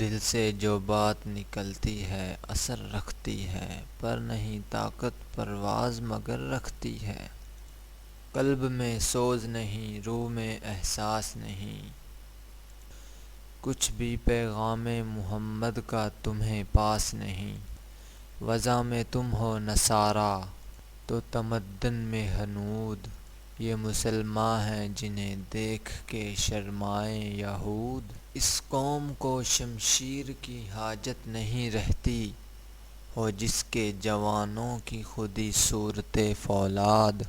دل سے جو بات نکلتی ہے اثر رکھتی ہے، پر نہیں طاقت پرواز مگر رکھتی ہے۔ قلب میں سوز نہیں، روح میں احساس نہیں، کچھ بھی پیغام محمد کا تمہیں پاس نہیں۔ وضع میں تم ہو نصارا تو تمدن میں ہنود، یہ مسلماں ہیں جنہیں دیکھ کے شرمائیں یہود۔ اس قوم کو شمشیر کی حاجت نہیں رہتی، ہو جس کے جوانوں کی خودی صورت فولاد۔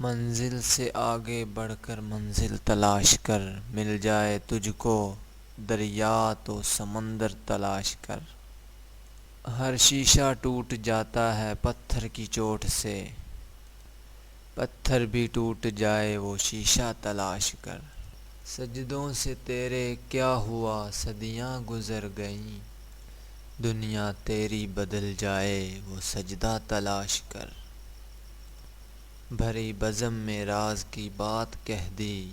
منزل سے آگے بڑھ کر منزل تلاش کر، مل جائے تجھ کو دریا تو سمندر تلاش کر۔ ہر شیشہ ٹوٹ جاتا ہے پتھر کی چوٹ سے، پتھر بھی ٹوٹ جائے وہ شیشہ تلاش کر۔ سجدوں سے تیرے کیا ہوا صدیاں گزر گئیں، دنیا تیری بدل جائے وہ سجدہ تلاش کر۔ بھری بزم میں راز کی بات کہہ دی،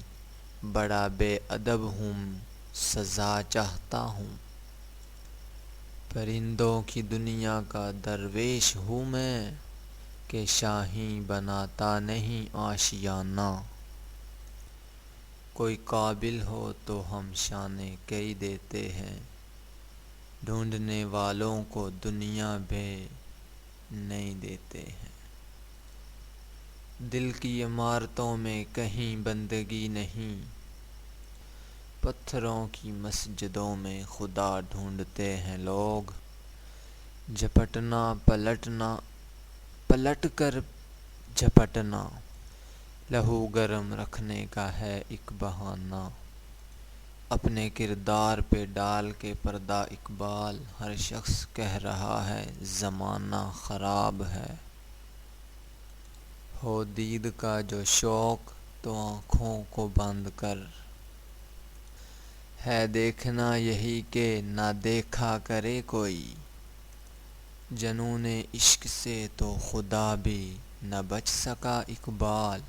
بڑا بے ادب ہوں سزا چاہتا ہوں۔ پرندوں کی دنیا کا درویش ہوں میں، کہ شاہیں بناتا نہیں آشیانہ۔ کوئی قابل ہو تو ہم شان کئی دیتے ہیں، ڈھونڈنے والوں کو دنیا بھے نہیں دیتے ہیں۔ دل کی عمارتوں میں کہیں بندگی نہیں، پتھروں کی مسجدوں میں خدا ڈھونڈتے ہیں لوگ۔ جھپٹنا پلٹنا پلٹ کر جھپٹنا، لہو گرم رکھنے کا ہے ایک بہانہ۔ اپنے کردار پہ ڈال کے پردہ اقبال، ہر شخص کہہ رہا ہے زمانہ خراب ہے۔ ہو دید کا جو شوق تو آنکھوں کو بند کر، ہے دیکھنا یہی کہ نہ دیکھا کرے کوئی۔ جنون عشق سے تو خدا بھی نہ بچ سکا اقبال،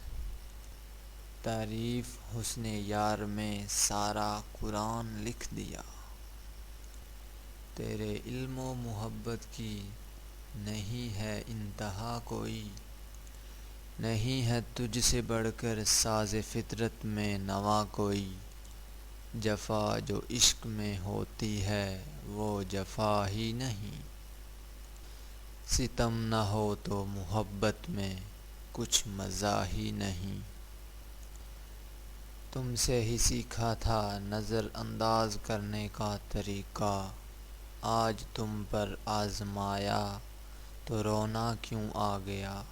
تعریف حسن یار میں سارا قرآن لکھ دیا۔ تیرے علم و محبت کی نہیں ہے انتہا کوئی، نہیں ہے تجھ سے بڑھ کر ساز فطرت میں نوا کوئی۔ جفا جو عشق میں ہوتی ہے وہ جفا ہی نہیں، ستم نہ ہو تو محبت میں کچھ مزہ ہی نہیں۔ تم سے ہی سیکھا تھا نظر انداز کرنے کا طریقہ، آج تم پر آزمایا تو رونا کیوں آ گیا۔